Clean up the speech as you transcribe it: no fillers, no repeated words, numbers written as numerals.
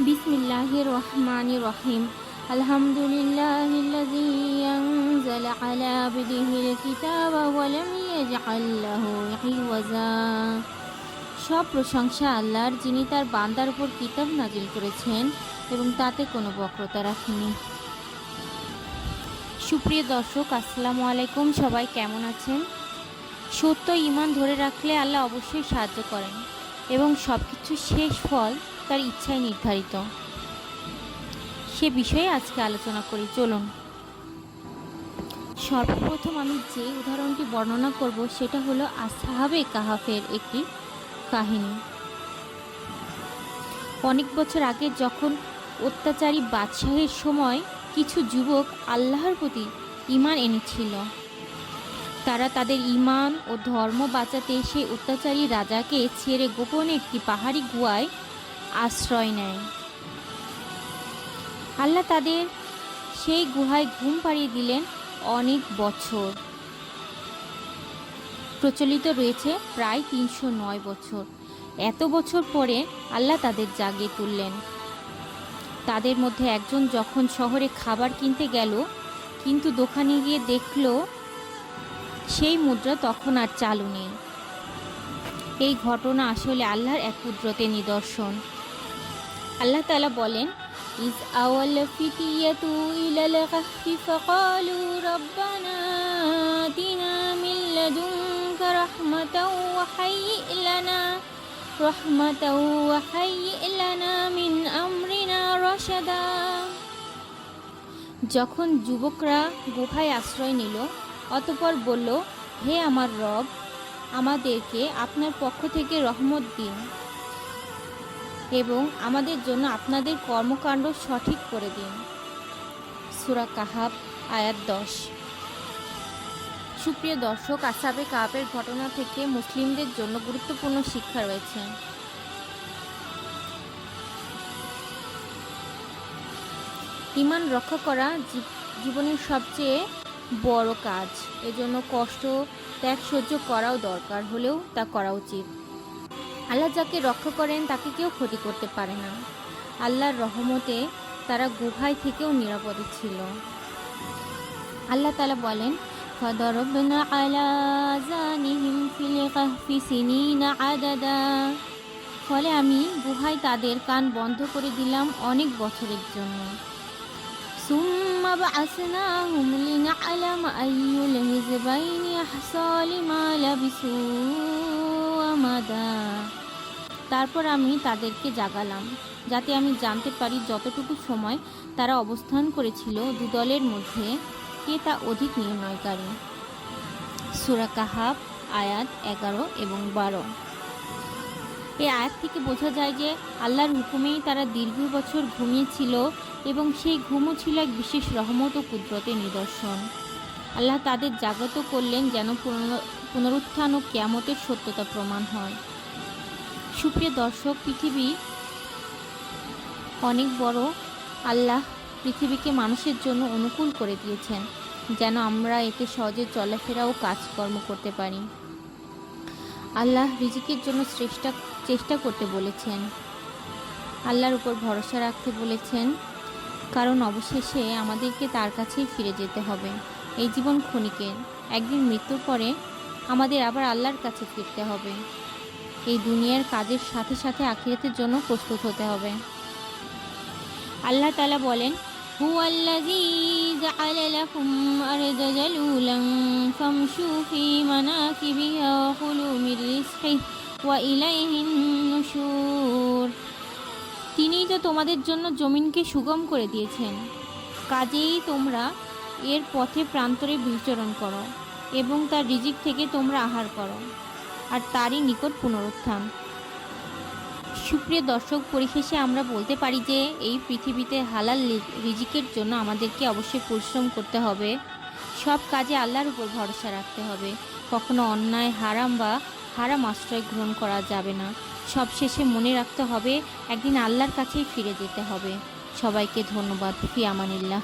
বিসমিল্লাহির রহমানির রহিম। আলহামদুলিল্লাহিল্লাযী আনজালা আলা আবদিহিল কিতাবা ওয়া লাম ইয়াজআল লাহু ইওয়াজা। সব প্রশংসা আল্লাহর, যিনি তার বান্দার উপর কিতাব নাজিল করেছেন এবং তাতে কোনো বক্রতা রাখেনি। সুপ্রিয় দর্শক, আসসালামু আলাইকুম। সবাই কেমন আছেন? সত্য ঈমান ধরে রাখলে আল্লাহ অবশ্যই সাহায্য করেন এবং সব কিছুর শেষ ফল তার ইচ্ছায় নির্ধারিত। সে বিষয়ে আজকে আলোচনা করি, চলুন। সর্বপ্রথম আমি যে উদাহরণটি বর্ণনা করব সেটা হলো আসহাবে কাহাফের একটি কাহিনী। অনেক বছর আগে যখন অত্যাচারী বাদশাহের সময় কিছু যুবক আল্লাহর প্রতি ঈমান এনেছিল, তারা তাদের ঈমান ও ধর্ম বাঁচাতে সেই অত্যাচারী রাজাকে ছেড়ে গোপনে একটি পাহাড়ি গুহায় আশ্রয় নেয়। আল্লাহ তাদের সেই গুহায় ঘুম পাড়িয়ে দিলেন অনেক বছর। প্রচলিত রয়েছে প্রায় 309 বছর। এত বছর পরে আল্লাহ তাদের জাগিয়ে তুললেন। তাদের মধ্যে একজন যখন শহরে খাবার কিনতে গেল, কিন্তু দোকানে গিয়ে দেখল সেই মুদ্রা তখন আর চালু নেই। এই ঘটনা আসলে আল্লাহর এক কুদরতের নিদর্শন। আল্লাহ তাআলা বলেন, ইজ আওয়াল ফিতিয়াতু ইলাল কাহফি ফাকালু রাব্বানা আতিনা মিন লাদুনকা রাহমাতাও ওয়া হাইয়্ লানা মিন আমরিনা রাশাদা। যখন যুবকরা গুহায় আশ্রয় নিল, অতঃপর বলল, হে আমার রব, আমাদেরকে আপনার পক্ষ থেকে রহমত দিন এবং আমাদের জন্য আপনাদের কর্মকাণ্ড সঠিক করে দিন। সূরা কাহাফ আয়াত 10। সুপ্রিয় দর্শক, আসহাবে কাহাফের ঘটনা থেকে মুসলিমদের জন্য গুরুত্বপূর্ণ শিক্ষা রয়েছে। ঈমান রক্ষা করা জীবনের সবচেয়ে বড় কাজ। এজন্য কষ্ট, ত্যাগ সহ্য করাও দরকার হলেও তা করা উচিত। আল্লাহ যাকে রক্ষা করেন তাকে কেউ ক্ষতি করতে পারে না। আল্লাহর রহমতে তারা গুহায় থেকেও নিরাপদে ছিল। আল্লাহ তাআলা বলেন, ফাদরবনা আলা আযানিহিম ফিল কাহফি সিনিনা আদাদা। ফলে আমি গুহায় তাদের কান বন্ধ করে দিলাম অনেক বছরের জন্য। সুম্মা বা'আসনাহুম লিনা'লামা আইয়ুল হিজবাইনি আহসা লিমা লাবিসু আমাদা। তারপর আমি তাদেরকে জাগালাম, যাতে আমি জানতে পারি যতটুকু সময় তারা অবস্থান করেছিল দু দলের মধ্যে কে তা অধিক নির্ণয়কারী। সূরা কাহাফ আয়াত 11 এবং 12। এই আয়াত থেকে বোঝা যায় যে আল্লাহর হুকুমেই তারা দীর্ঘ বছর ঘুমিয়েছিল এবং সেই ঘুমও ছিল এক বিশেষ রহমত ও কুদরতের নিদর্শন। আল্লাহ তাদের জাগ্রত করলেন যেন পুনরুত্থান ও কিয়ামতের সত্যতা প্রমাণ হয়। সুপ্রিয় দর্শক, পৃথিবী অনেক বড়। আল্লাহ পৃথিবীকে মানুষের জন্য অনুকূল করে দিয়েছেন যেন আমরা এতে সহজে চলাফেরা ও কাজকর্ম করতে পারি। আল্লাহ রিজিকের জন্য চেষ্টা করতে বলেছেন। আল্লাহর উপর ভরসা রাখতে বলেছেন, কারণ অবশেষে আমাদেরকে তার কাছেই ফিরে যেতে হবে। এই জীবন ক্ষণিকের, একদিন মৃত্যুর পরে আমাদের আবার আল্লাহর কাছে ফিরতে হবে। এই দুনিয়ার কাজের সাথে সাথে আখিরাতের জন্য প্রস্তুত হতে হবে। আল্লাহ তাআলা বলেন, হুয়াল্লাযী জাআলা লাকুম আরদা যালুলান ফামশু ফি মানাকিবিহা ওয়া কুলু মির রিজকিহি ওয়া ইলাইহিন নুশুর। তিনিই তো তোমাদের জন্য জমিনকে সুগম করে দিয়েছেন, কাজেই তোমরা এর পথে প্রান্তরে বিচরণ করো এবং তার রিজিক থেকে তোমরা আহার করো, আর তারই নিকট পুনরুত্থান। সুপ্রিয় দর্শক, পরিশেষে আমরা বলতে পারি যে এই পৃথিবীতে হালাল রিজিকের জন্য আমাদেরকে অবশ্যই পরিশ্রম করতে হবে। সব কাজে আল্লাহর উপর ভরসা রাখতে হবে। কখনো অন্যায়, হারাম আশ্রয় গ্রহণ করা যাবে না। সবশেষে মনে রাখতে হবে একদিন আল্লাহর কাছেই ফিরে যেতে হবে। সবাইকে ধন্যবাদ। ফি আমানিল্লাহ।